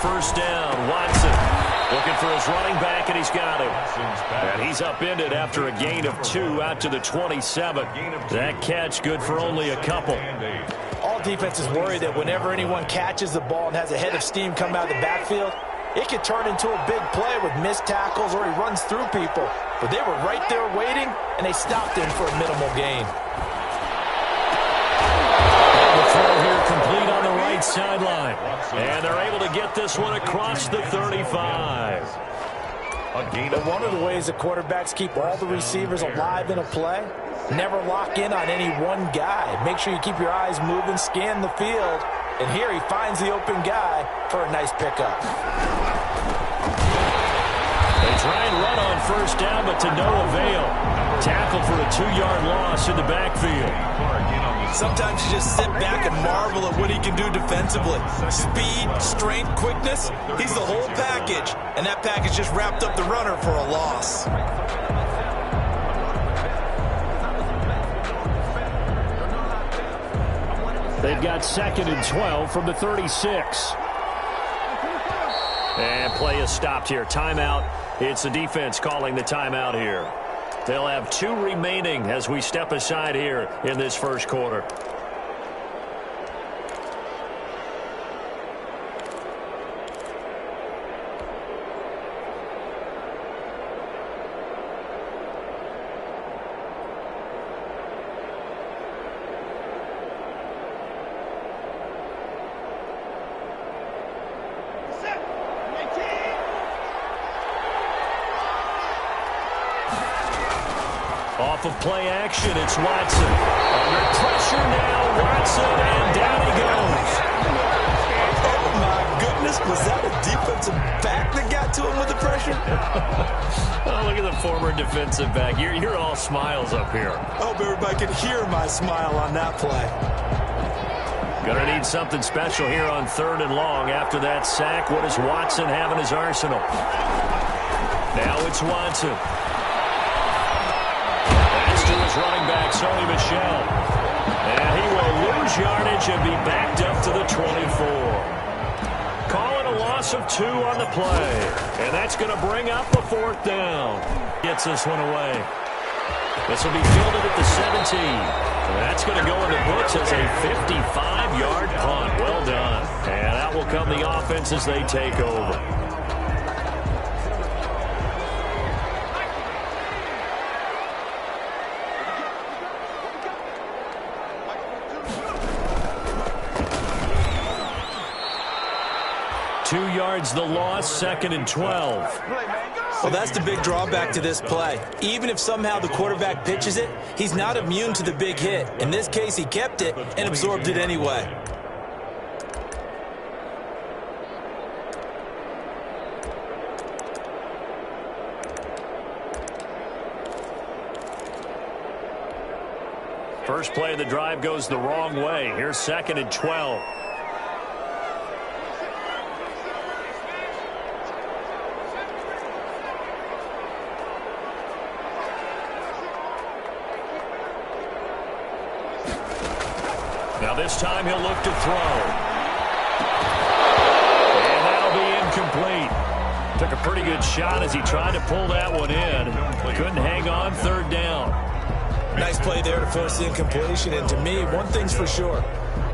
first down. Watson looking for his running back, and he's got him. And he's upended after a gain of 2 out to the 27. That catch good for only a couple. All defenses worry that whenever anyone catches the ball and has a head of steam come out of the backfield, it could turn into a big play with missed tackles or he runs through people. But they were right there waiting, and they stopped him for a minimal gain. The throw here complete on the right sideline. And they're able to get this one across the 35. But one of the ways the quarterbacks keep all the receivers alive in a play, never lock in on any one guy. Make sure you keep your eyes moving, scan the field. And here he finds the open guy for a nice pickup. They try and run on first down, but to no avail. Tackled for a 2-yard loss in the backfield. Sometimes you just sit back and marvel at what he can do defensively. Speed, strength, quickness, he's the whole package. And that package just wrapped up the runner for a loss. They've got 2nd and 12 from the 36. And play is stopped here. Timeout. It's the defense calling the timeout here. They'll have 2 remaining as we step aside here in this first quarter. Off of play action, it's Watson. Under pressure now, Watson, and down he goes. Oh, my goodness. Was that a defensive back that got to him with the pressure? Oh, look at the former defensive back. You're all smiles up here. I hope everybody can hear my smile on that play. Gonna need something special here on 3rd and long. After that sack, what does Watson have in his arsenal? Now it's Watson. His running back, Sony Michel. And he will lose yardage and be backed up to the 24. Calling a loss of 2 on the play. And that's going to bring up a 4th down. Gets this one away. This will be fielded at the 17. And that's going to go in the books as a 55-yard punt. Well done. And out will come the offense as they take over. The loss, 2nd and 12. Well, that's the big drawback to this play. Even if somehow the quarterback pitches it, he's not immune to the big hit. In this case, he kept it and absorbed it anyway. First play of the drive goes the wrong way. Here's 2nd and 12. Now this time he'll look to throw. And that'll be incomplete. Took a pretty good shot as he tried to pull that one in. Couldn't hang on, 3rd down. Nice play there to force the incompletion. And to me, one thing's for sure.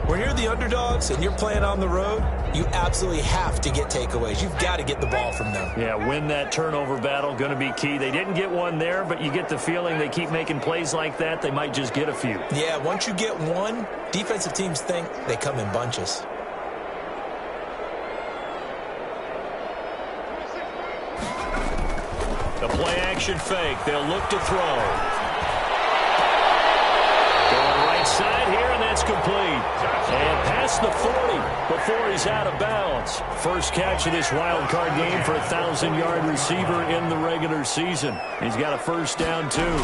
When you're the underdogs and you're playing on the road, you absolutely have to get takeaways. You've got to get the ball from them. Yeah, win that turnover battle, going to be key. They didn't get one there, but you get the feeling they keep making plays like that, they might just get a few. Yeah, once you get one, defensive teams think they come in bunches. The play action fake. They'll look to throw. Going right side here, and that's complete. And past the 40 before he's out of bounds. First catch of this wild card game for a 1,000-yard receiver in the regular season. He's got a first down, too.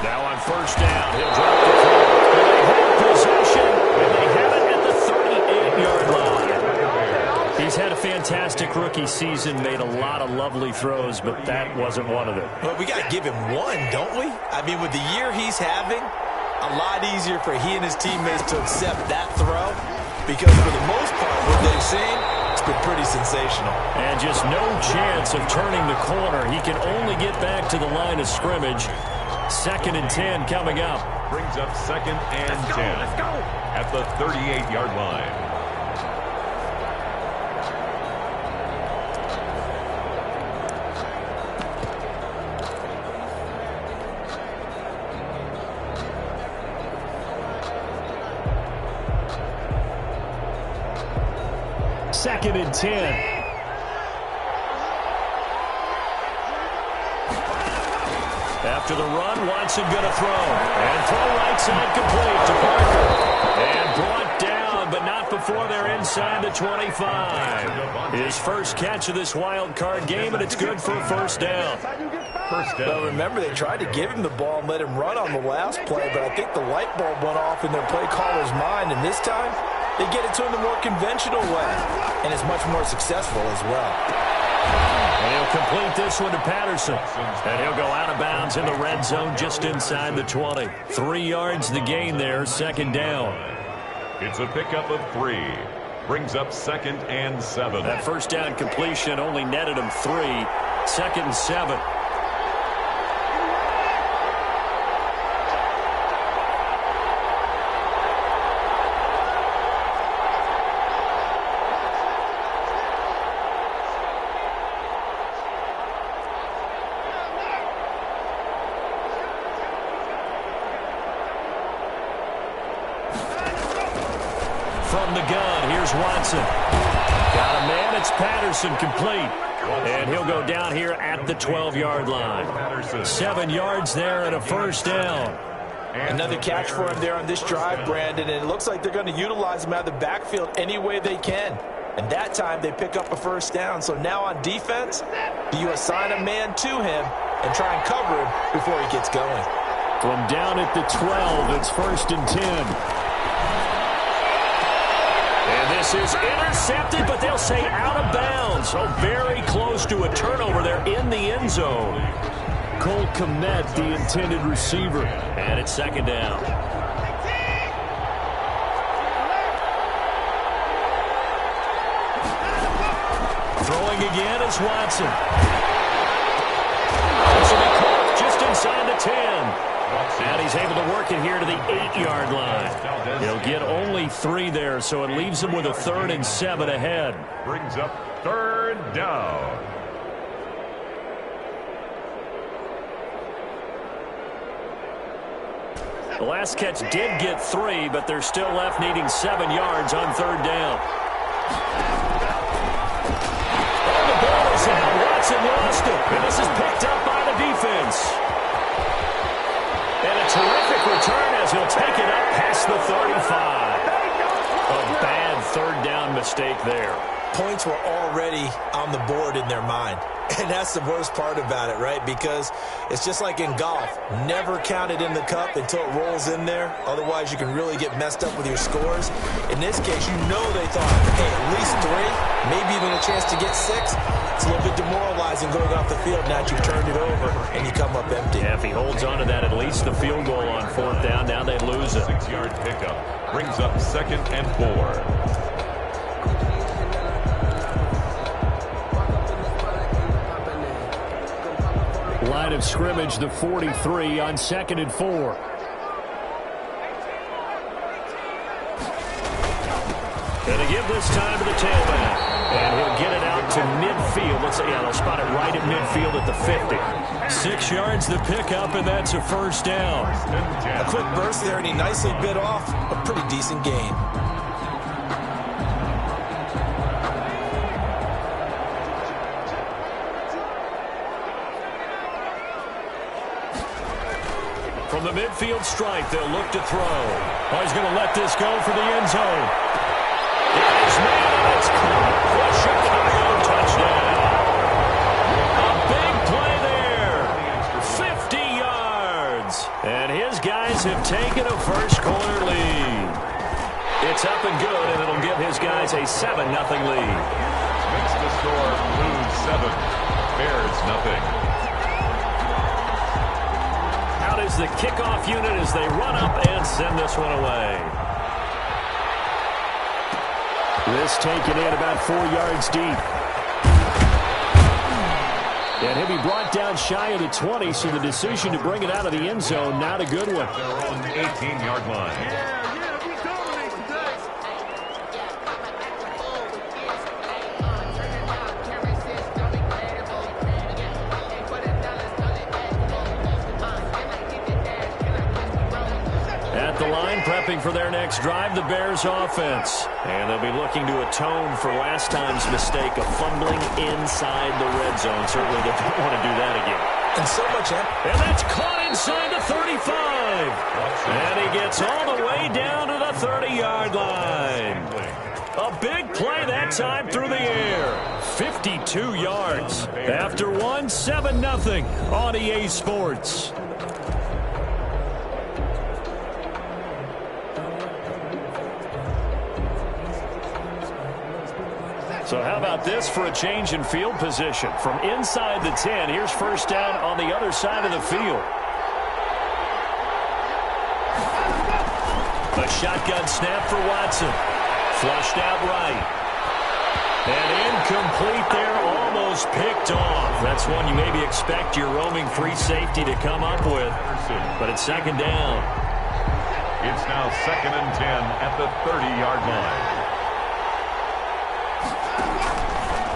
Now on first down, he'll drop the throw. They have possession, and they have it at the 38-yard line. He's had a fantastic rookie season, made a lot of lovely throws, but that wasn't one of them. Well, we got to give him one, don't we? I mean, with the year he's having, a lot easier for he and his teammates to accept that throw because for the most part, what they've seen, it's been pretty sensational. And just no chance of turning the corner. He can only get back to the line of scrimmage. 2nd and 10 coming up. Brings up 2nd and 10 at the 38-yard line. Second and 10. After the run, Watson going to throw. And throw right side complete to Parker. And brought down, but not before they're inside the 25. His first catch of this wild card game, and it's good for a first down. Well, remember, they tried to give him the ball and let him run on the last play, but I think the light bulb went off in their play caller's mind, and this time they get it to him the more conventional way, and it's much more successful as well. And he'll complete this one to Patterson. And he'll go out of bounds in the red zone just inside the 20. 3 yards the gain there, 2nd down. It's a pickup of 3. Brings up 2nd and 7. That first down completion only netted him 3. 2nd and 7. From the gun, here's Watson. Got a man, it's Patterson complete. And he'll go down here at the 12-yard line. 7 yards there and a first down. Another catch for him there on this drive, Brandon, and it looks like they're going to utilize him out of the backfield any way they can. And that time they pick up a first down. So now on defense, do you assign a man to him and try and cover him before he gets going? From down at the 12, it's 1st and 10. And this is intercepted, but they'll say out of bounds. So very close to a turnover there in the end zone. Cole Kmet, the intended receiver. And it's 2nd down. Throwing again is Watson. This will be caught just inside the 10. And he's able to work it here to the 8-yard line. He'll get only 3 there, so it leaves him with a 3rd and 7 ahead. Brings up 3rd down. The last catch did get 3, but they're still left needing 7 yards on 3rd down. And the ball is out. Watson lost it, and this is picked up by the defense. And a terrific return as he'll take it up past the 35. A bad 3rd down mistake there. Points were already on the board in their mind. And that's the worst part about it, right? Because it's just like in golf. Never count it in the cup until it rolls in there. Otherwise, you can really get messed up with your scores. In this case, you know they thought, hey, at least 3, maybe even a chance to get 6. It's a little bit demoralizing going off the field now that you've turned it over and you come up empty. Yeah, if he holds on to that, at least the field goal on 4th down. Now they lose it. 6-yard pickup. Brings up 2nd and 4. Line of scrimmage, the 43 on 2nd and 4. And to give this time to the tailback. And he'll get it out to midfield. Let's say, yeah, they'll spot it right at midfield at the 50. 6 yards the pickup, and that's a first down. A quick burst there, and he nicely bit off a pretty decent gain. From the midfield stripe, they'll look to throw. Oh, he's going to let this go for the end zone. It is made. It's caught for Chicago touchdown. A big play there. 50 yards. And his guys have taken a first quarter lead. It's up and good, and it'll give his guys a 7-0 lead. Makes the score Blues 7, Bears nothing. Out is the kickoff unit as they run up and send this one away. This taken in about 4 yards deep. And he'll be brought down shy of the 20, so the decision to bring it out of the end zone, not a good one. Their own 18-yard line. At the line, prepping for their next drive, the Bears offense. And they'll be looking to atone for last time's mistake of fumbling inside the red zone. Certainly they don't want to do that again. And so much and that's caught inside the 35. And he gets all the way down to the 30-yard line. A big play that time through the air. 52 yards. After one, 7-0 on EA Sports. So how about this for a change in field position? From inside the 10, here's first down on the other side of the field. A shotgun snap for Watson. Flushed out right. And incomplete there, almost picked off. That's one you maybe expect your roaming free safety to come up with. But it's second down. It's now 2nd and 10 at the 30-yard line.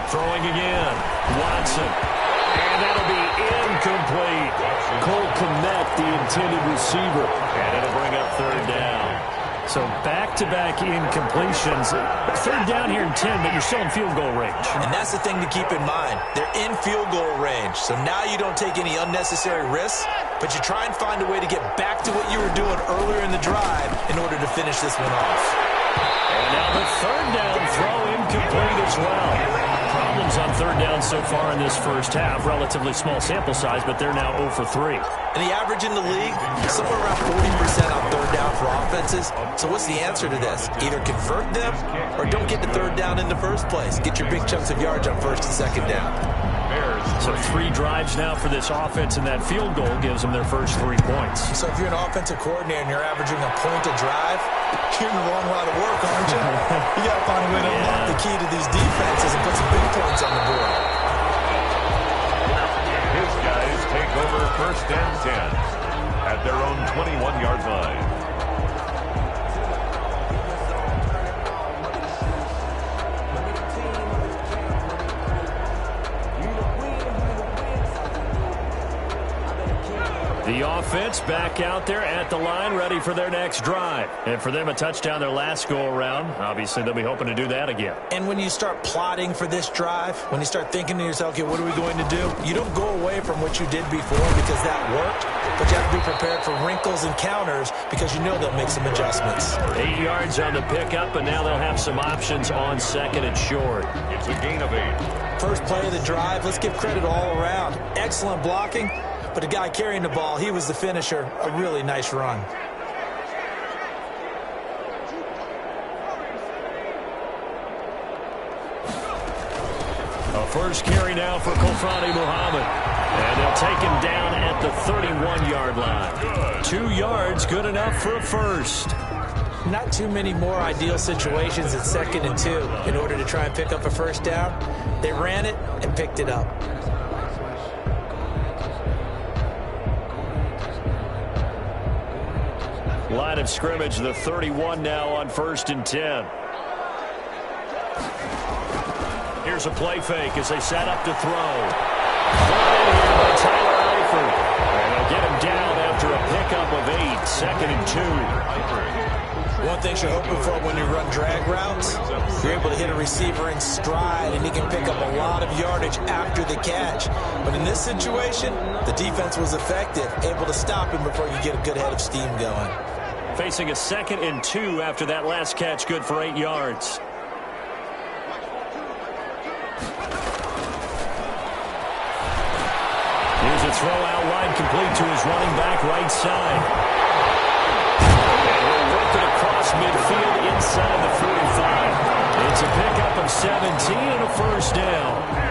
Throwing again. Watson. And that'll be incomplete. Cole Kmet, the intended receiver. And it'll bring up third down. So back-to-back incompletions. Third down here in 10, but you're still in field goal range. And that's the thing to keep in mind. They're in field goal range. So now you don't take any unnecessary risks, but you try and find a way to get back to what you were doing earlier in the drive in order to finish this one off. And now the third down throw incomplete as well. Problems on third down so far in this first half. Relatively small sample size, but they're now 0 for 3. And the average in the league is somewhere around 40% on third down for offenses. So what's the answer to this? Either convert them or don't get the third down in the first place. Get your big chunks of yards on first and second down. So 3 drives now for this offense, and that field goal gives them their first 3 points. So if you're an offensive coordinator and you're averaging a point a drive, you're in the wrong line of work, aren't you? You got to find a way to unlock the key to these defenses and put some big points on the board. His guys take over 1st and 10 at their own 21-yard line. The offense back out there at the line, ready for their next drive. And for them, a touchdown their last go-around. Obviously, they'll be hoping to do that again. And when you start plotting for this drive, when you start thinking to yourself, okay, what are we going to do? You don't go away from what you did before because that worked, but you have to be prepared for wrinkles and counters because you know they'll make some adjustments. 8 yards on the pickup, and now they'll have some options on 2nd and short. It's a gain of 8. First play of the drive, let's give credit all around. Excellent blocking. But the guy carrying the ball, he was the finisher. A really nice run. A first carry now for Kofrani Muhammad. And they'll take him down at the 31-yard line. 2 yards, good enough for a first. Not too many more ideal situations at 2nd and 2 in order to try and pick up a first down. They ran it and picked it up. Line of scrimmage, the 31 now on 1st and 10. Here's a play fake as they set up to throw. Brought in here by Tyler Eifert. And they'll get him down after a pickup of 8, 2nd and 2. One thing you're hoping for when you run drag routes, you're able to hit a receiver in stride and he can pick up a lot of yardage after the catch. But in this situation, the defense was effective, able to stop him before you get a good head of steam going. Facing a 2nd and 2 after that last catch, good for 8 yards. Here's a throw out wide, complete to his running back right side. And he'll work it across midfield inside the 45. It's a pickup of 17 and a first down.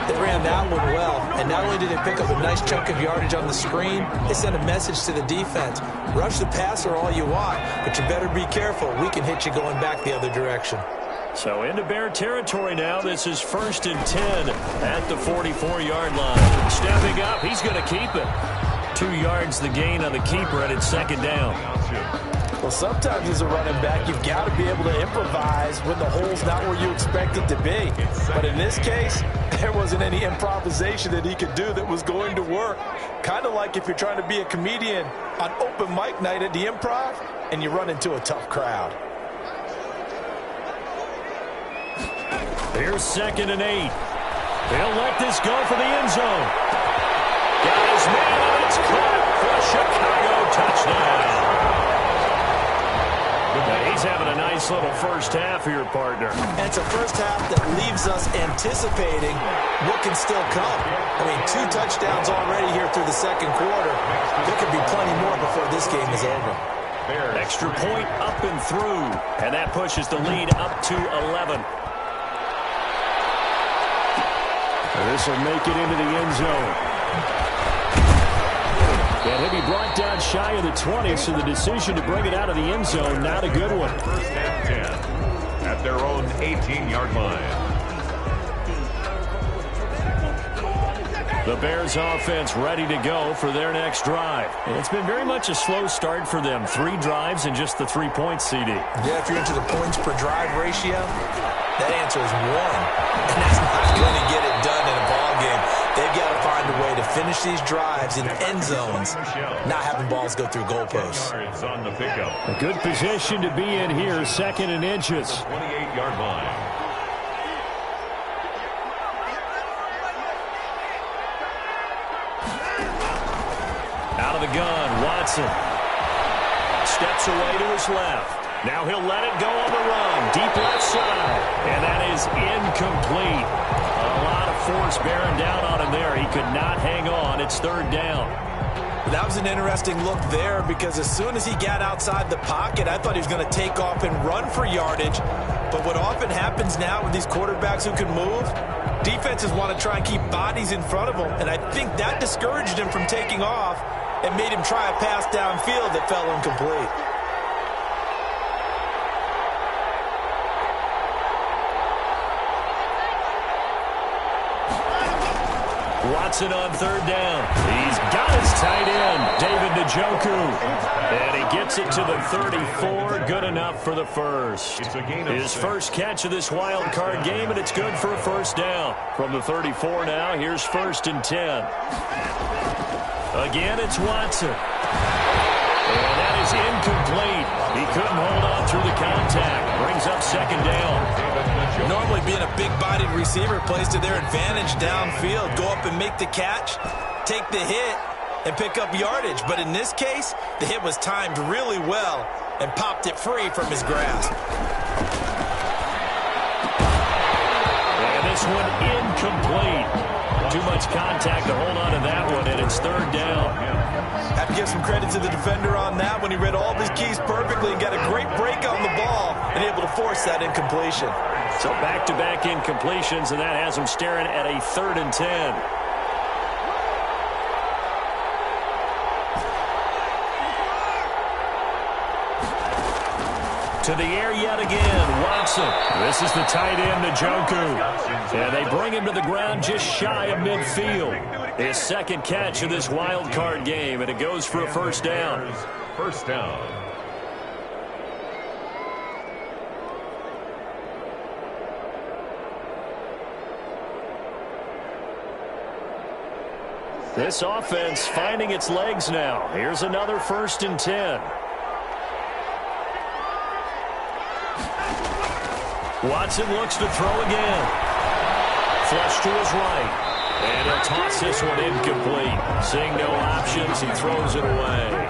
They ran that one well, and not only did they pick up a nice chunk of yardage on the screen, they sent a message to the defense. Rush the passer all you want, but you better be careful. We can hit you going back the other direction. So into Bear territory now. This is 1st and 10 at the 44-yard line. Stepping up, he's going to keep it. 2 yards the gain on the keeper, and it's 2nd down. Well, sometimes as a running back, you've got to be able to improvise when the hole's not where you expect it to be. But in this case, there wasn't any improvisation that he could do that was going to work. Kind of like if you're trying to be a comedian on open mic night at the Improv and you run into a tough crowd. Here's 2nd and 8. They'll let this go for the end zone. Got his man, and it's caught for a Chicago touchdown. He's having a nice little first half here, partner. And it's a first half that leaves us anticipating what can still come. I mean, 2 touchdowns already here through the 2nd quarter. There could be plenty more before this game is over. Extra point up and through, and that pushes the lead up to 11. This will make it into the end zone. And he'll be brought down shy of the 20, so the decision to bring it out of the end zone, not a good one. 1st and 10 at their own 18-yard line. The Bears offense ready to go for their next drive. And it's been very much a slow start for them. 3 drives and just the 3 points, CD. Yeah, if you're into the points per drive ratio, that answer is 1. And that's not going to get it done in a ball game. They've got to find a way to finish these drives in end zones, not having balls go through goalposts. On the pickup. A good position to be in here, 2nd and inches. 28-yard line. Out of the gun, Watson. Steps away to his left. Now he'll let it go on the run. Deep left side. And that is incomplete. A lot of force bearing down on him there. He could not hang on. It's 3rd down. That was an interesting look there because as soon as he got outside the pocket, I thought he was going to take off and run for yardage. But what often happens now with these quarterbacks who can move, defenses want to try and keep bodies in front of them. And I think that discouraged him from taking off and made him try a pass downfield that fell incomplete. Watson on 3rd down. He's got his tight end, David Njoku. And he gets it to the 34. Good enough for the first. His first catch of this wild card game, and it's good for a 1st down. From the 34 now, here's 1st and 10. Again, it's Watson. And that is incomplete. He couldn't hold on through the contact. Brings up 2nd down. Normally being a big-bodied receiver plays to their advantage downfield. Go up and make the catch, take the hit, and pick up yardage. But in this case, the hit was timed really well and popped it free from his grasp. And this one incomplete. Too much contact to hold on to that one, and it's 3rd down. Have to give some credit to the defender on that when he read all of his keys perfectly and got a great break on the ball and able to force that incompletion. So back-to-back incompletions, and that has him staring at a 3rd and 10. To the air yet again, Watson. This is the tight end, Njoku. And they bring him to the ground just shy of midfield. His 2nd catch of this wild card game, and it goes for a 1st down. 1st down. This offense finding its legs now. Here's another 1st and 10. Watson looks to throw again. Flush to his right. And he'll toss this one incomplete. Seeing no options, he throws it away.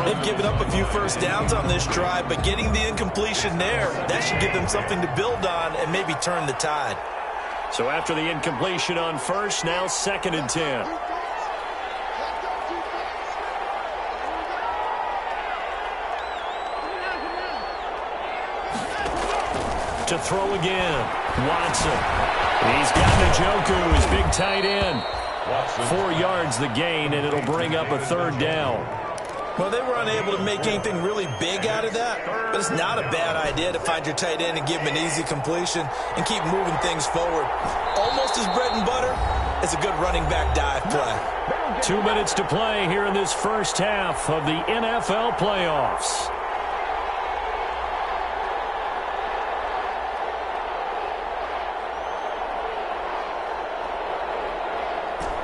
They've given up a few 1st downs on this drive, but getting the incompletion there, that should give them something to build on and maybe turn the tide. So after the incompletion on 1st, now 2nd and 10. To throw again, Watson. He's got Njoku, his big tight end. 4 yards the gain, and it'll bring up a 3rd down. Well, they were unable to make anything really big out of that, but it's not a bad idea to find your tight end and give him an easy completion and keep moving things forward. Almost his bread and butter. It's a good running back dive play. 2 minutes to play here in this first half of the NFL playoffs.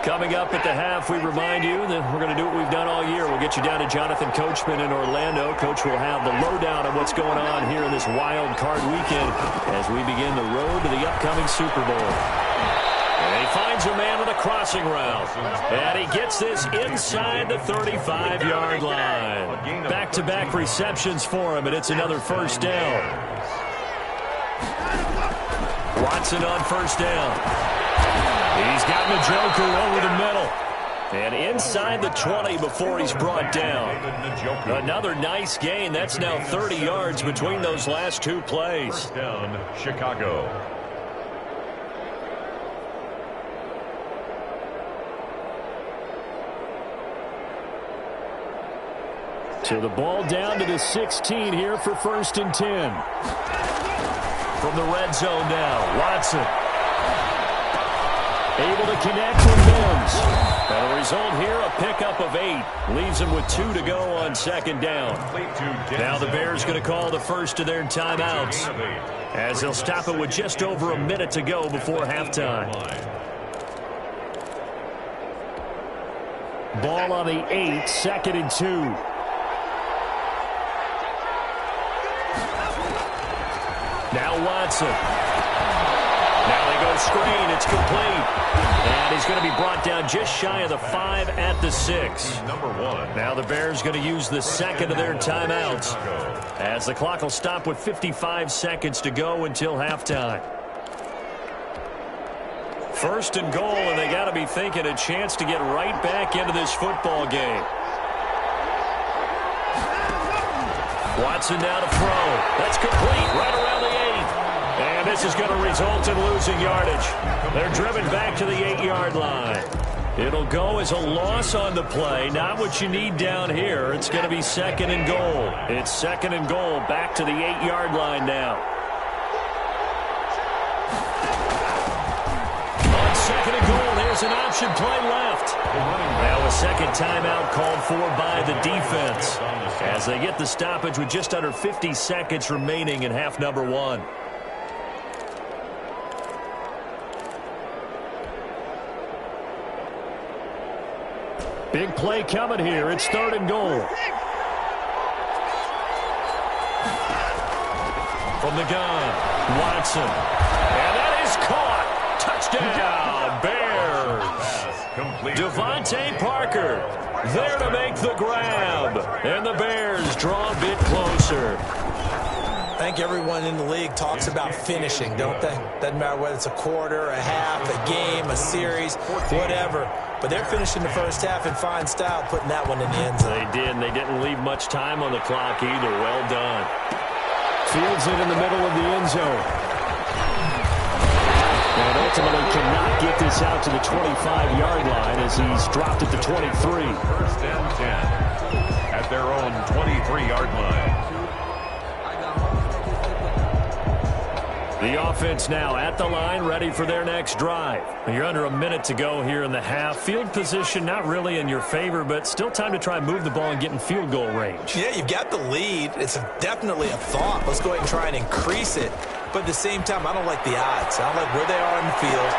Coming up at the half, we remind you that we're going to do what we've done all year. We'll get you down to Jonathan Coachman in Orlando. Coach will have the lowdown on what's going on here in this wild card weekend as we begin the road to the upcoming Super Bowl. And he finds a man on the crossing route. And he gets this inside the 35-yard line. Back-to-back receptions for him, and it's another first down. Watson on first down. He's got Njoku over the middle. And inside the 20 before he's brought down. Another nice gain. That's now 30 yards between those last two plays. First down, Chicago. So the ball down to the 16 here for 1st and 10. From the red zone now, Watson. Able to connect with Mims. And the result here, a pickup of 8. Leaves them with 2 to go on second down. Now the Bears going to call the first of their timeouts as they'll stop it with just over a minute to go before halftime. Ball on the 8, 2nd and 2. Now Watson. Now they go screen. It's complete. And he's going to be brought down just shy of the 5 at the 6. Number 1. Now the Bears going to use the second of their timeouts as the clock will stop with 55 seconds to go until halftime. 1st and goal, and they got to be thinking a chance to get right back into this football game. Watson now to throw. That's complete right around the 8. And this is going to result in losing yardage. They're driven back to the 8-yard line. It'll go as a loss on the play. Not what you need down here. It's going to be 2nd and goal. It's 2nd and goal back to the 8-yard line now. On 2nd and goal, there's an option play left. Now a second timeout called for by the defense as they get the stoppage with just under 50 seconds remaining in half number 1. Big play coming here. It's 3rd and goal. From the gun, Watson. And that is caught. Touchdown, Bears. Devontae Parker there to make the grab. And the Bears draw a bit closer. I think everyone in the league talks about finishing, don't they? Doesn't matter whether it's a quarter, a half, a game, a series, whatever. But they're finishing the first half in fine style, putting that one in the end zone. They did, and they didn't leave much time on the clock either. Well done. Fields it in the middle of the end zone. And ultimately cannot get this out to the 25-yard line as he's dropped at the 23. 1st and 10 at their own 23-yard line. The offense now at the line, ready for their next drive. You're under a minute to go here in the half. Field position not really in your favor, but still time to try and move the ball and get in field goal range. Yeah, you've got the lead. It's definitely a thought. Let's go ahead and try and increase it. But at the same time, I don't like the odds. I don't like where they are in the field.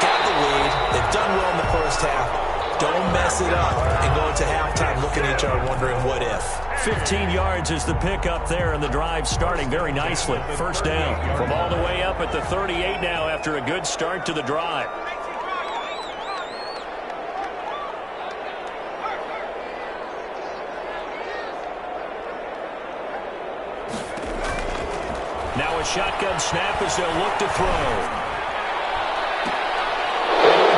Got the lead. They've done well in the first half. Don't mess it up and go into halftime looking at each other wondering what if. 15 yards is the pickup there, and the drive starting very nicely. First down from all the way up at the 38 now after a good start to the drive. Now a shotgun snap as they'll look to throw.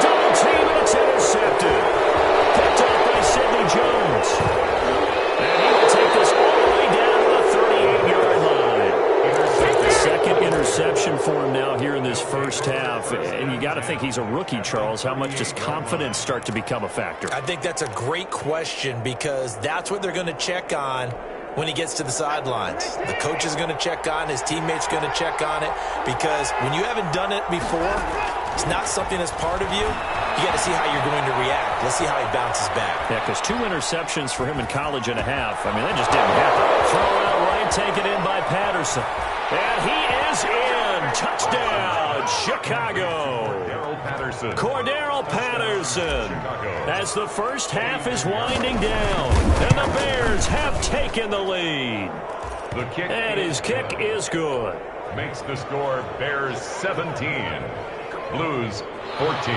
Double team, and it's intercepted. Picked up by Sidney Jones. And he will take this all the way down to the 38-yard line. The second interception for him now here in this first half. And you got to think he's a rookie, Charles. How much does confidence start to become a factor? I think that's a great question because that's what they're going to check on when he gets to the sidelines. The coach is going to check on, his teammates going to check on it, because when you haven't done it before, it's not something that's part of you. You got to see how you're going to react. Let's see how he bounces back. Yeah, because 2 interceptions for him in college and a half. I mean, that just didn't happen. Throw out right, taken in by Patterson. And he is in. Touchdown, Chicago. Cordero Patterson. As the first half is winding down, and the Bears have taken the lead. And his kick is good. Makes the score Bears 17, Blues 14.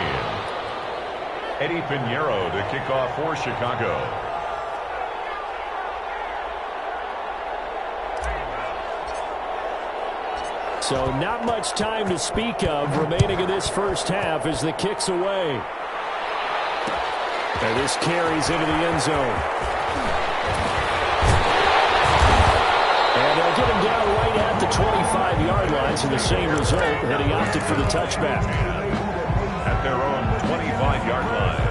Eddie Pinheiro to kick off for Chicago. So not much time to speak of remaining in this first half as the kick's away. And this carries into the end zone. And they'll get him down right at the 25-yard line, so the same result, and he opted for the touchback. At their own 25-yard line.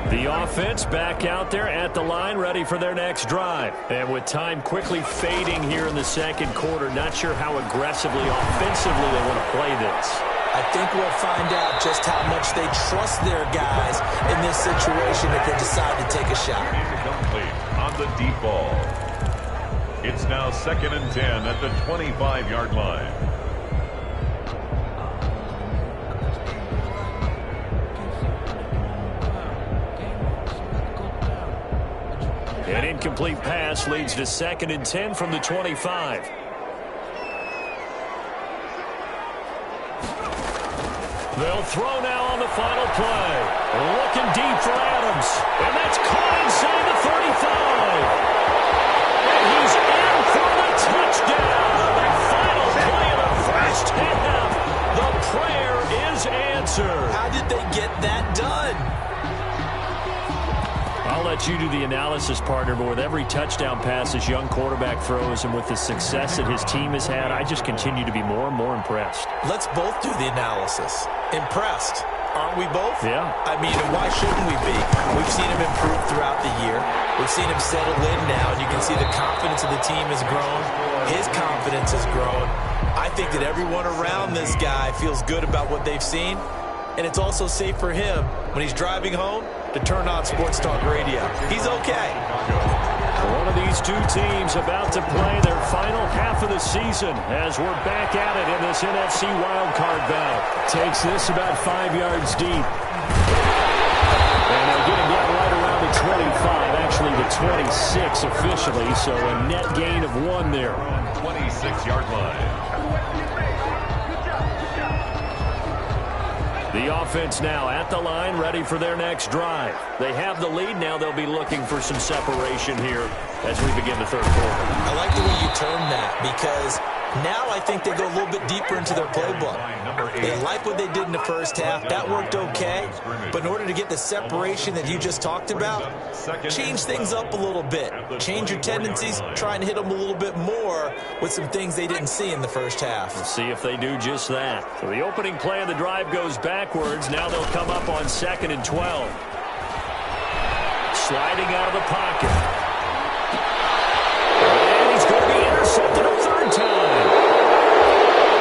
The offense back out there at the line, ready for their next drive. And with time quickly fading here in the second quarter, not sure how aggressively, offensively they want to play this. I think we'll find out just how much they trust their guys in this situation if they decide to take a shot. Complete on the deep ball. It's now 2nd and 10 at the 25-yard line. An incomplete pass leads to 2nd and 10 from the 25. They'll throw now on the final play. Looking deep for Adams. And that's caught inside the 35. And he's in for the touchdown on the final play of the first half. The prayer is answered. How did they get that done? I'll let you do the analysis, partner, but with every touchdown pass this young quarterback throws and with the success that his team has had, I just continue to be more and more impressed. Let's both do the analysis. Impressed. Aren't we both? Yeah. I mean, why shouldn't we be? We've seen him improve throughout the year. We've seen him settle in now, and you can see the confidence of the team has grown. His confidence has grown. I think that everyone around this guy feels good about what they've seen, and it's also safe for him when he's driving home to turn on Sports Talk Radio. He's okay. One of these two teams about to play their final half of the season as we're back at it in this NFC wildcard battle. Takes this about 5 yards deep. And they're getting down right around the 25, actually the 26 officially, so a net gain of 1 there. 26-yard line. The offense now at the line, ready for their next drive. They have the lead. Now they'll be looking for some separation here as we begin the third quarter. I like the way you term that because now I think they go a little bit deeper into their playbook. They like what they did in the first half. That worked okay. But in order to get the separation that you just talked about, change things up a little bit. Change your tendencies. Try and hit them a little bit more with some things they didn't see in the first half. We'll see if they do just that. So the opening play of the drive goes backwards. Now they'll come up on 2nd and 12. Sliding out of the pocket. And he's going to be intercepted a third time.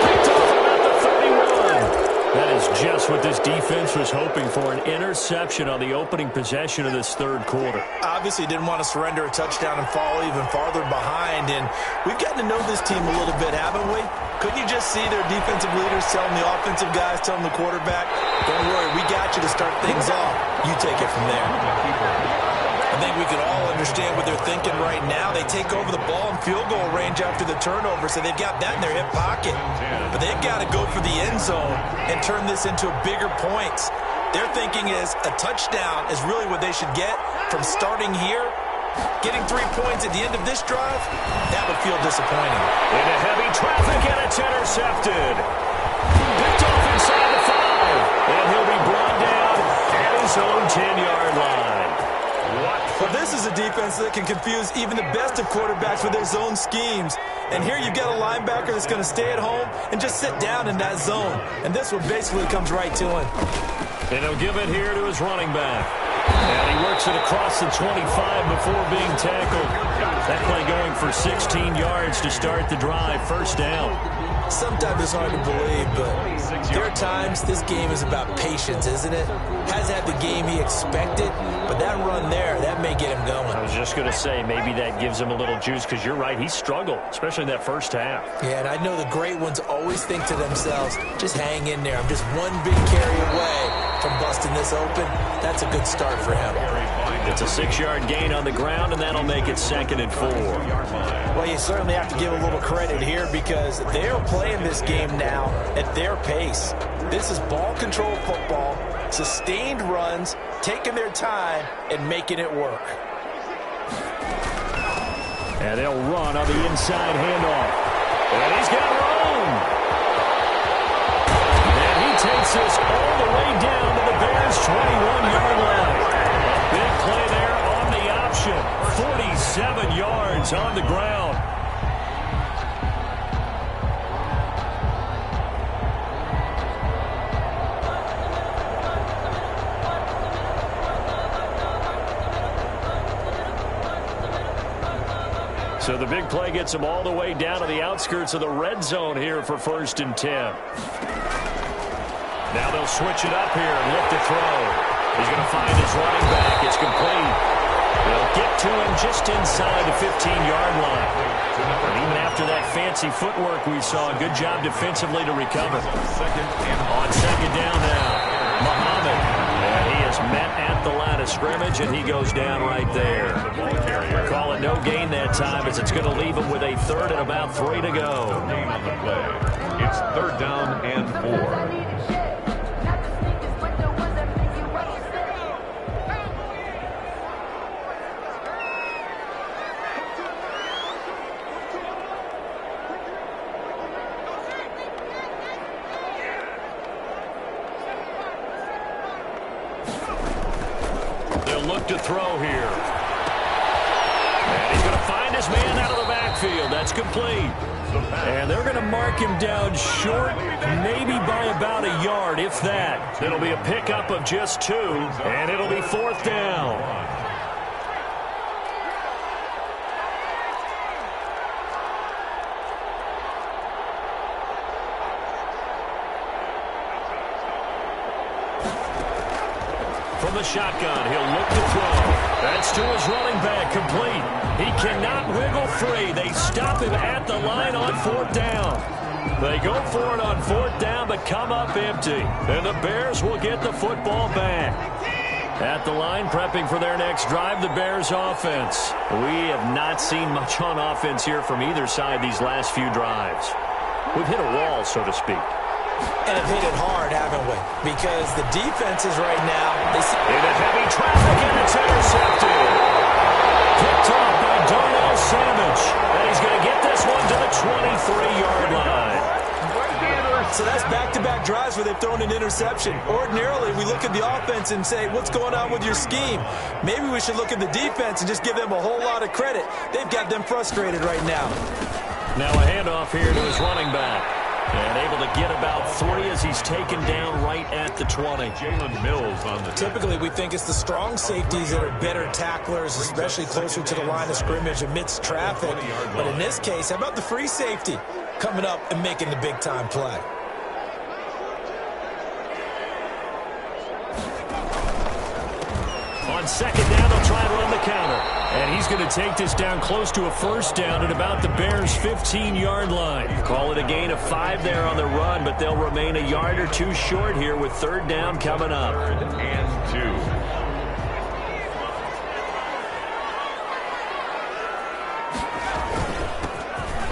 Picked off at about the 31. That is just what this defense was hoping for, an interception on the opening possession of this third quarter. Obviously didn't want to surrender a touchdown and fall even farther behind, and we've gotten to know this team a little bit, haven't we? Couldn't you just see their defensive leaders telling the offensive guys, telling the quarterback, don't worry, we got you to start things off. You take it from there. I think we can all understand what they're thinking right now. They take over the ball in field goal range after the turnover, so they've got that in their hip pocket. But they've got to go for the end zone and turn this into bigger points. Their thinking is a touchdown is really what they should get from starting here. Getting 3 points at the end of this drive, that would feel disappointing. Into heavy traffic, and it's intercepted. Picked off inside the 5. And he'll be brought down, and he's his own 10-yard line. Well, this is a defense that can confuse even the best of quarterbacks with their zone schemes. And here you've got a linebacker that's going to stay at home and just sit down in that zone. And this one basically comes right to him. And he'll give it here to his running back. And he works it across the 25 before being tackled. That play going for 16 yards to start the drive. First down. Sometimes it's hard to believe, but there are times this game is about patience, isn't it? Hasn't had the game he expected, but that run there, that may get him going. I was just going to say, maybe that gives him a little juice, because you're right, he struggled, especially in that first half. Yeah, and I know the great ones always think to themselves, just hang in there. I'm just one big carry away from busting this open. That's a good start for him. It's a 6-yard gain on the ground, and that'll make it 2nd and 4. Well, you certainly have to give a little credit here because they're playing this game now at their pace. This is ball control football, sustained runs, taking their time and making it work. And they'll run on the inside handoff. And he's got room. And he takes this all the way down to the Bears' 21-yard line. A big play there on the option. 47 yards on the ground. So the big play gets him all the way down to the outskirts of the red zone here for 1st and 10. Now they'll switch it up here and look to throw. He's going to find his running back. It's complete. They'll get to him just inside the 15-yard line. And even after that fancy footwork we saw, good job defensively to recover. On 2nd down now, Muhammad. And he is met at the line of scrimmage, and he goes down right there. Call it no gain that time, as it's going to leave him with a 3rd and about 3 to go. It's 3rd down and 4. Look to throw here. And he's going to find his man out of the backfield. That's complete. And they're going to mark him down short, maybe by about a yard, if that. It'll be a pickup of just 2, and it'll be 4th down. From the shotgun, he'll look to throw. That's to his running back, complete. He cannot wiggle free. They stop him at the line on 4th down. They go for it on 4th down, but come up empty. And the Bears will get the football back. At the line, prepping for their next drive, the Bears offense. We have not seen much on offense here from either side these last few drives. We've hit a wall, so to speak. And have hit it hard, haven't we? Because the defenses right now, they see into heavy traffic, and it's intercepted. Picked off by Darnell Savage. And he's going to get this one to the 23-yard line. So that's back-to-back drives where they've thrown an interception. Ordinarily, we look at the offense and say, what's going on with your scheme? Maybe we should look at the defense and just give them a whole lot of credit. They've got them frustrated right now. Now a handoff here to his running back. And able to get about 3 as he's taken down right at the 20. Jalen Mills on the Typically, we think it's the strong safeties that are better tacklers, especially closer to the line of scrimmage amidst traffic. But in this case, how about the free safety coming up and making the big-time play? On 2nd down, they'll try and run the counter. And he's going to take this down close to a 1st down at about the Bears' 15-yard line. Call it a gain of 5 there on the run, but they'll remain a yard or 2 short here with 3rd down coming up. 3rd and 2.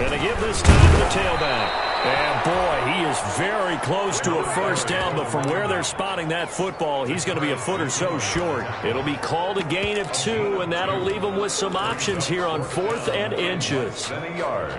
And they give this time to the tailback. And, boy, he is very close to a 1st down, but from where they're spotting that football, he's going to be a foot or so short. It'll be called a gain of 2, and that'll leave him with some options here on 4th and inches. And a yard.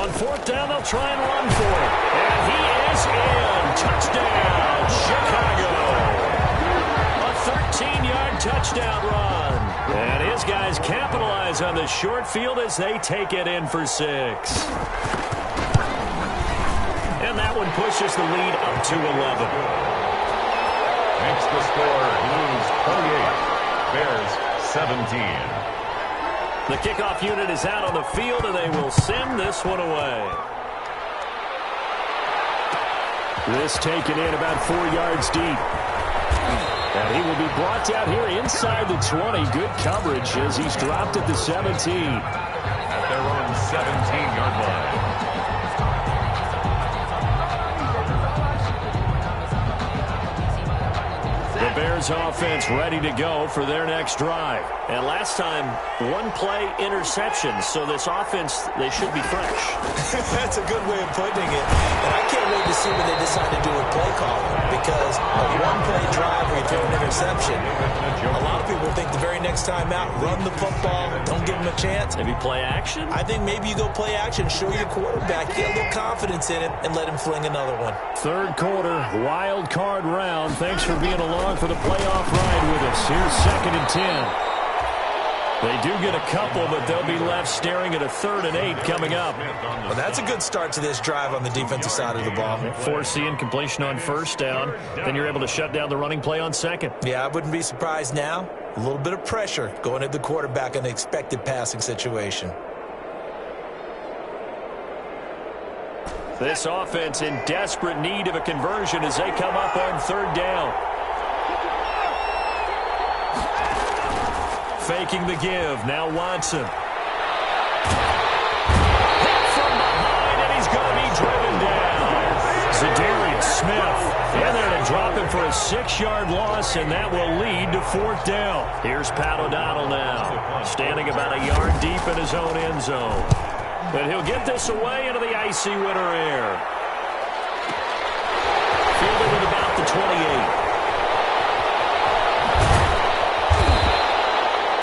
On fourth down, they'll try and run for it. And he is in. Touchdown, Chicago. A 13-yard touchdown run. And his guys capitalize on the short field as they take it in for 6. And that one pushes the lead up to 11. Makes the score Blues 28, Bears 17. The kickoff unit is out on the field, and they will send this one away. This taken in about 4 yards deep. And he will be brought down here inside the 20. Good coverage as he's dropped at the 17. At their own 17-yard line. The Bears offense ready to go for their next drive. And last time, one-play interception. So this offense, they should be fresh. That's a good way of putting it. And I can't wait to see what they decide to do with play calling. Because a one-play drive where you throw an interception, a lot of people think the very next time out, run the football, don't give them a chance. Maybe play action? I think maybe you go play action, show your quarterback, get a little confidence in him, and let him fling another one. Third quarter, wild card round. Thanks for being along for the playoff ride with us. Here's 2nd and 10. They do get a couple, but they'll be left staring at a 3rd and 8 coming up. Well, that's a good start to this drive on the defensive side of the ball. Force the incompletion on first down. Then you're able to shut down the running play on second. Yeah, I wouldn't be surprised now. A little bit of pressure going at the quarterback in an expected passing situation. This offense in desperate need of a conversion as they come up on 3rd down. Faking the give. Now Watson. Hit from behind, and he's going to be driven down. Za'Darius Smith in there to drop him for a 6-yard loss, and that will lead to 4th down. Here's Pat O'Donnell now, standing about a yard deep in his own end zone. But he'll get this away into the icy winter air. Fielded at about the 28.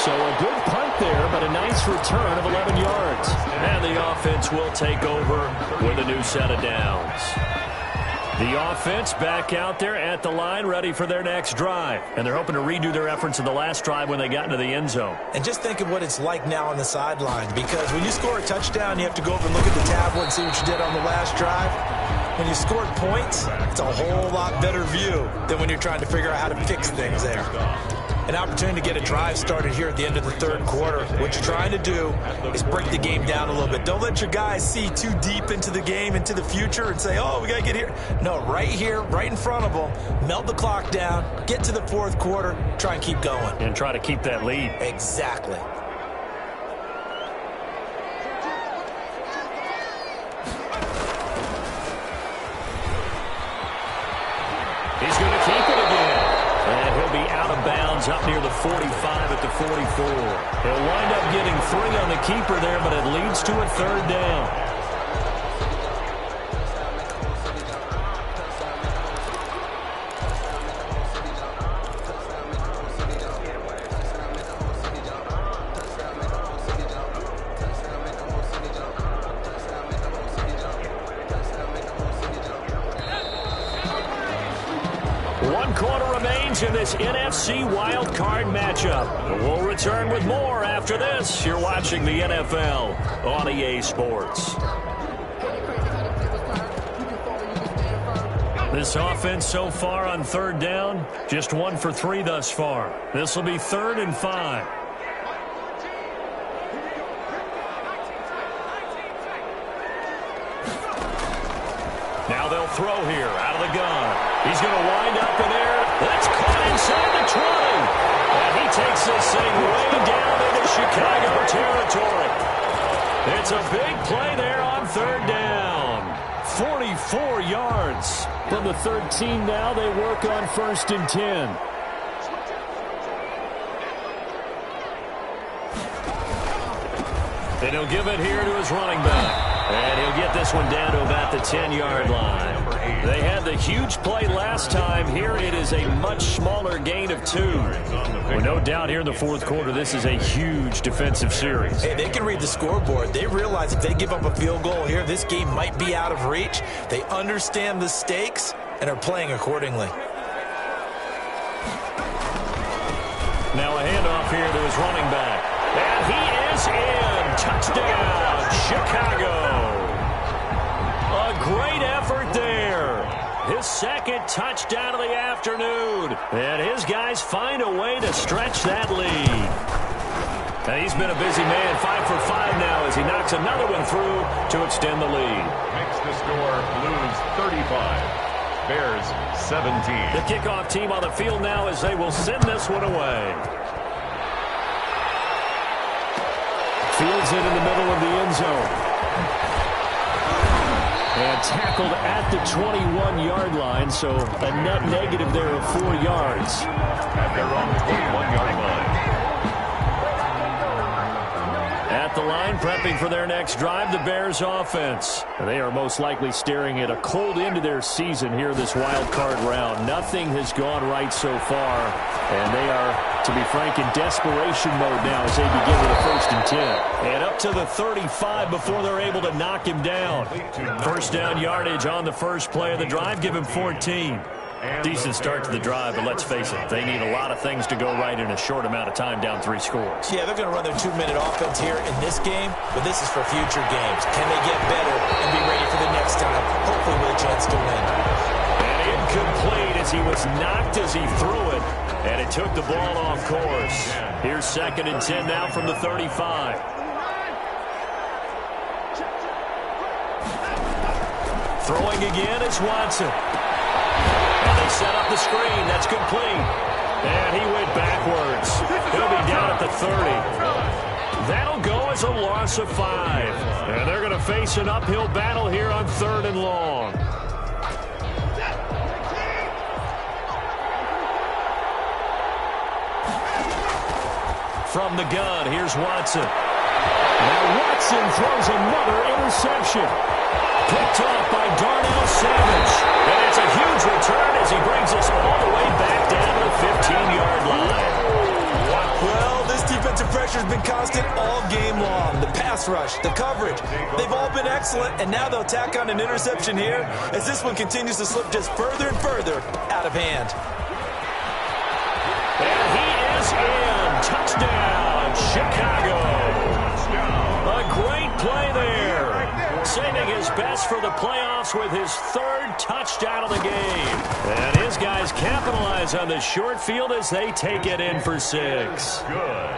So a good punt there, but a nice return of 11 yards. And the offense will take over with a new set of downs. The offense back out there at the line, ready for their next drive. And they're hoping to redo their efforts in the last drive when they got into the end zone. And just think of what it's like now on the sideline, because when you score a touchdown, you have to go over and look at the tablet and see what you did on the last drive. When you scored points, it's a whole lot better view than when you're trying to figure out how to fix things there. An opportunity to get a drive started here at the end of the 3rd quarter. What you're trying to do is break the game down a little bit. Don't let your guys see too deep into the game, into the future, and say, oh, we got to get here. No, right here, right in front of them, melt the clock down, get to the 4th quarter, try and keep going. And try to keep that lead. Exactly. He's going to keep it again. And he'll be out of bounds up near the 45 at the 44. He'll wind up getting 3 on the keeper there, but it leads to a 3rd down. In this NFC wildcard matchup. We'll return with more after this. You're watching the NFL on EA Sports. This offense so far on 3rd down, just 1 for 3 thus far. This will be 3rd and 5. Now they'll throw here out of the gun. He's going to wind up in there. That's caught inside the 20. And he takes this thing way down into Chicago territory. It's a big play there on 3rd down. 44 yards. From the 13 now, they work on 1st and 10. And he'll give it here to his running back. And he'll get this one down to about the 10-yard line. They had the huge play last time. Here it is a much smaller gain of 2. Well, no doubt here in the fourth quarter, this is a huge defensive series. Hey, they can read the scoreboard. They realize if they give up a field goal here, this game might be out of reach. They understand the stakes and are playing accordingly. Now a handoff here to his running back. And he is in. Touchdown, Chicago. A great effort there. His second touchdown of the afternoon. And his guys find a way to stretch that lead. Now he's been a busy man, 5 for 5 now as he knocks another one through to extend the lead. Makes the score Blues 35. Bears 17. The kickoff team on the field now as they will send this one away. Fields it in the middle of the end zone. And tackled at the 21-yard line, so a net negative there of 4 yards. At their own 21-yard line. At the line, prepping for their next drive, the Bears offense. They are most likely staring at a cold end to their season here this wild card round. Nothing has gone right so far, and they are, to be frank, in desperation mode now as they begin with a 1st and 10. And up to the 35 before they're able to knock him down. First down yardage on the first play of the drive, give him 14. Decent start to the drive, but let's face it, they need a lot of things to go right in a short amount of time, down 3 scores. Yeah, they're going to run their 2-minute offense here in this game, but this is for future games. Can they get better and be ready for the next time, hopefully with a chance to win? And incomplete as he was knocked as he threw it, and it took the ball off course. Here's 2nd and 10 now from the 35. Throwing again is Watson. And they set up the screen. That's complete. And he went backwards. He'll be down at the 30. That'll go as a loss of 5. And they're going to face an uphill battle here on 3rd and long. From the gun, here's Watson. Now Watson throws another interception. Picked off by Darnell Savage. And it's a huge return as he brings us all the way back down to the 15-yard line. Well, this defensive pressure has been constant all game long. The pass rush, the coverage, they've all been excellent, and now they'll tack on an interception here as this one continues to slip just further and further out of hand. And he is in. Touchdown, Chicago. A great play there. Saving his best for the playoffs with his 3rd touchdown of the game. And his guys capitalize on the short field as they take it in for 6. Good.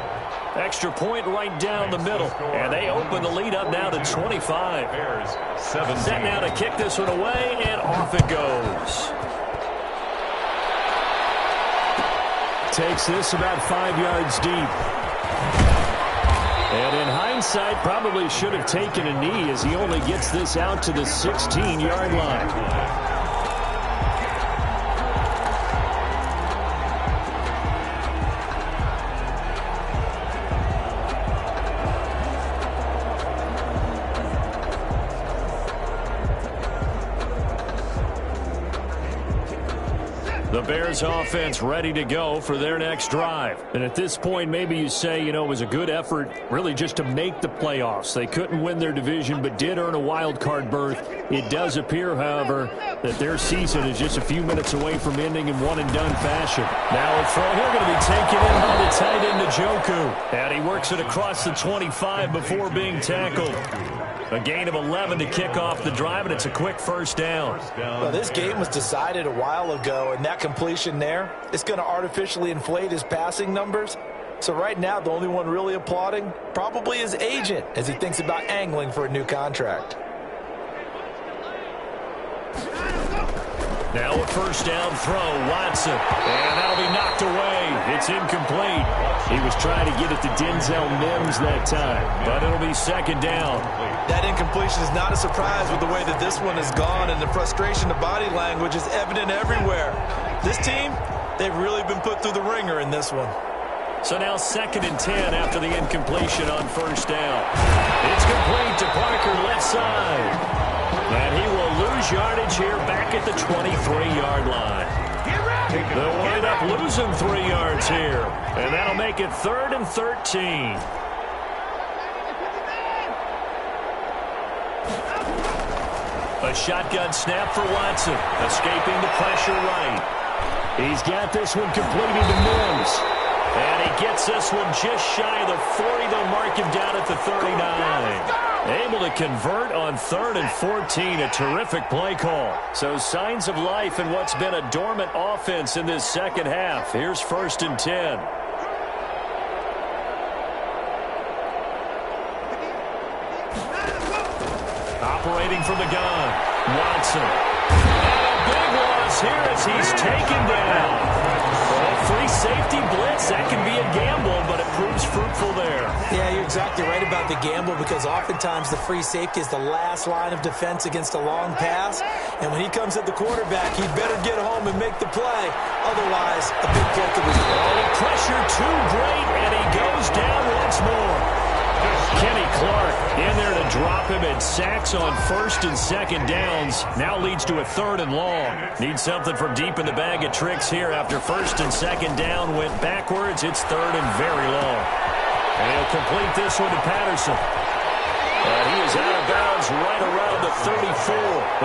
Extra point right down the middle. And they open the lead up now to 25. Bears 17. Set now to kick this one away, and off it goes. Takes this about 5 yards deep. And in hindsight, probably should have taken a knee as he only gets this out to the 16-yard line. The Bears offense ready to go for their next drive. And at this point, maybe you say, you know, it was a good effort really just to make the playoffs. They couldn't win their division but did earn a wild card berth. It does appear, however, that their season is just a few minutes away from ending in one-and-done fashion. Now a throw here going to be taken in by the tight end Njoku. And he works it across the 25 before being tackled. A gain of 11 to kick off the drive, and it's a quick first down. Well, this game was decided a while ago, and that completion there is going to artificially inflate his passing numbers. So right now, the only one really applauding probably his agent as he thinks about angling for a new contract. Now a first down throw, Watson. And that'll be knocked away. It's incomplete. He was trying to get it to Denzel Mims that time, but it'll be 2nd down. That incompletion is not a surprise with the way that this one has gone, and the frustration, the body language is evident everywhere. This team, they've really been put through the ringer in this one. So now 2nd and 10 after the incompletion on first down. It's complete to Parker left side. And he will lose yardage here back at the 23-yard line. They'll wind up losing 3 yards here. And that'll make it 3rd and 13. A shotgun snap for Watson. Escaping the pressure right. He's got this one completed to Mims. And he gets this one just shy of the 40. They'll mark him down at the 39. Able to convert on 3rd and 14. A terrific play call. So signs of life in what's been a dormant offense in this second half. Here's 1st and 10. Operating from the gun, Watson. And a big loss here as he's taken down. A free safety blitz, that can be a gamble, but it proves fruitful there. Yeah, you're exactly right about the gamble because oftentimes the free safety is the last line of defense against a long pass. And when he comes at the quarterback, he'd better get home and make the play. Otherwise, a big play could result. Oh, pressure too great, and he goes down once more. Kenny Clark in there to drop him, and sacks on 1st and 2nd downs. Now leads to a 3rd and long. Needs something from deep in the bag of tricks here after 1st and 2nd down went backwards. It's 3rd and very long. And he'll complete this one to Patterson. And he is out of bounds right around the 34.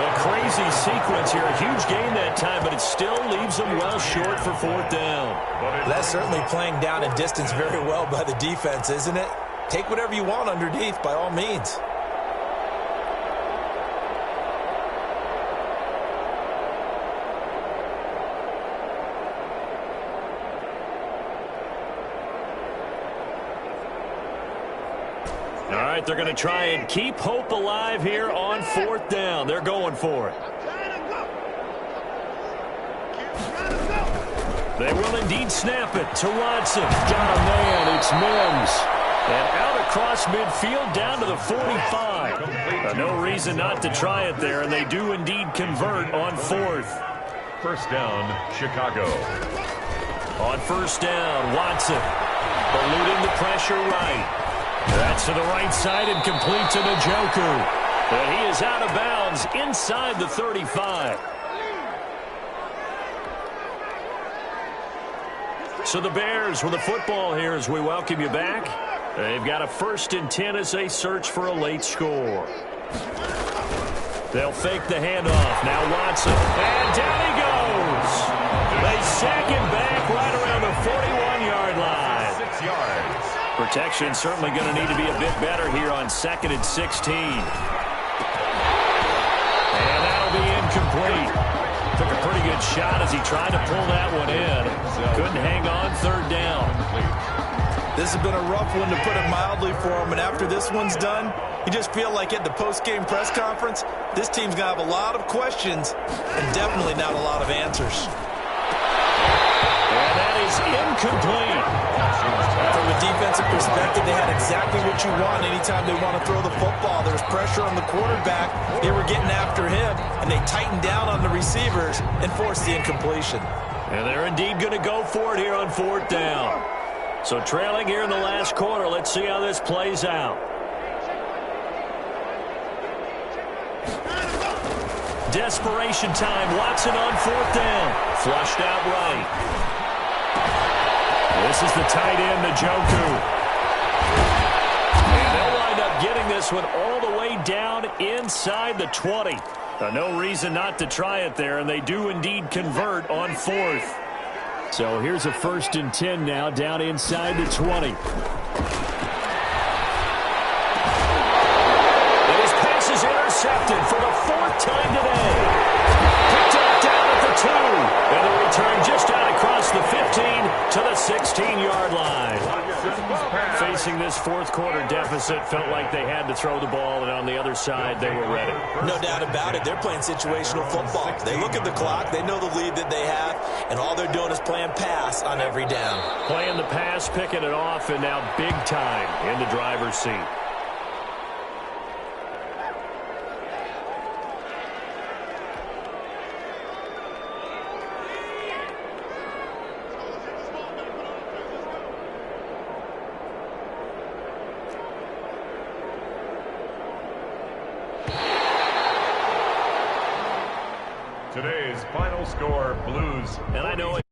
A crazy sequence here. A huge gain that time, but it still leaves him well short for 4th down. That's certainly playing down and distance very well by the defense, isn't it? Take whatever you want underneath, by all means. All right, they're going to try and keep hope alive here on 4th down. They're going for it. They will indeed snap it to Watson. Got a man. It's Mims. And out across midfield down to the 45. No reason not to try it there, and they do indeed convert on 4th. 1st down, Chicago. On 1st down, Watson eluding the pressure right. That's to the right side and complete to Njoku. And he is out of bounds inside the 35. So the Bears with the football here as we welcome you back. They've got a 1st and 10 as they search for a late score. They'll fake the handoff. Now Watson. And down he goes. They sack him back right around the 41-yard line. 6 yards. Protection certainly going to need to be a bit better here on 2nd and 16. And that'll be incomplete. Took a pretty good shot as he tried to pull that one in. Couldn't hang on 3rd down. This has been a rough one, to put it mildly, for him. And after this one's done, you just feel like at the post-game press conference, this team's going to have a lot of questions and definitely not a lot of answers. And that is incomplete. From a defensive perspective, they had exactly what you want anytime they want to throw the football. There was pressure on the quarterback. They were getting after him, and they tightened down on the receivers and forced the incompletion. And they're indeed going to go for it here on 4th down. So trailing here in the last quarter, let's see how this plays out. Desperation time. Watson on 4th down. Flushed out right. This is the tight end, Njoku. And they'll wind up getting this one all the way down inside the 20. No reason not to try it there, and they do indeed convert on 4th. So here's a 1st and 10 now, down inside the 20. And his pass is intercepted for the 4th time today. Picked up down at the 2. And the return just out across the 15 to the 16-yard line. Facing this 4th quarter deficit, felt like they had to throw the ball, and on the other side, they were ready. No doubt about it. They're playing situational football. They look at the clock. They know the lead that they have, and all they're doing is playing pass on every down. Playing the pass, picking it off, and now big time in the driver's seat. Today's final score, Blues. And I know it.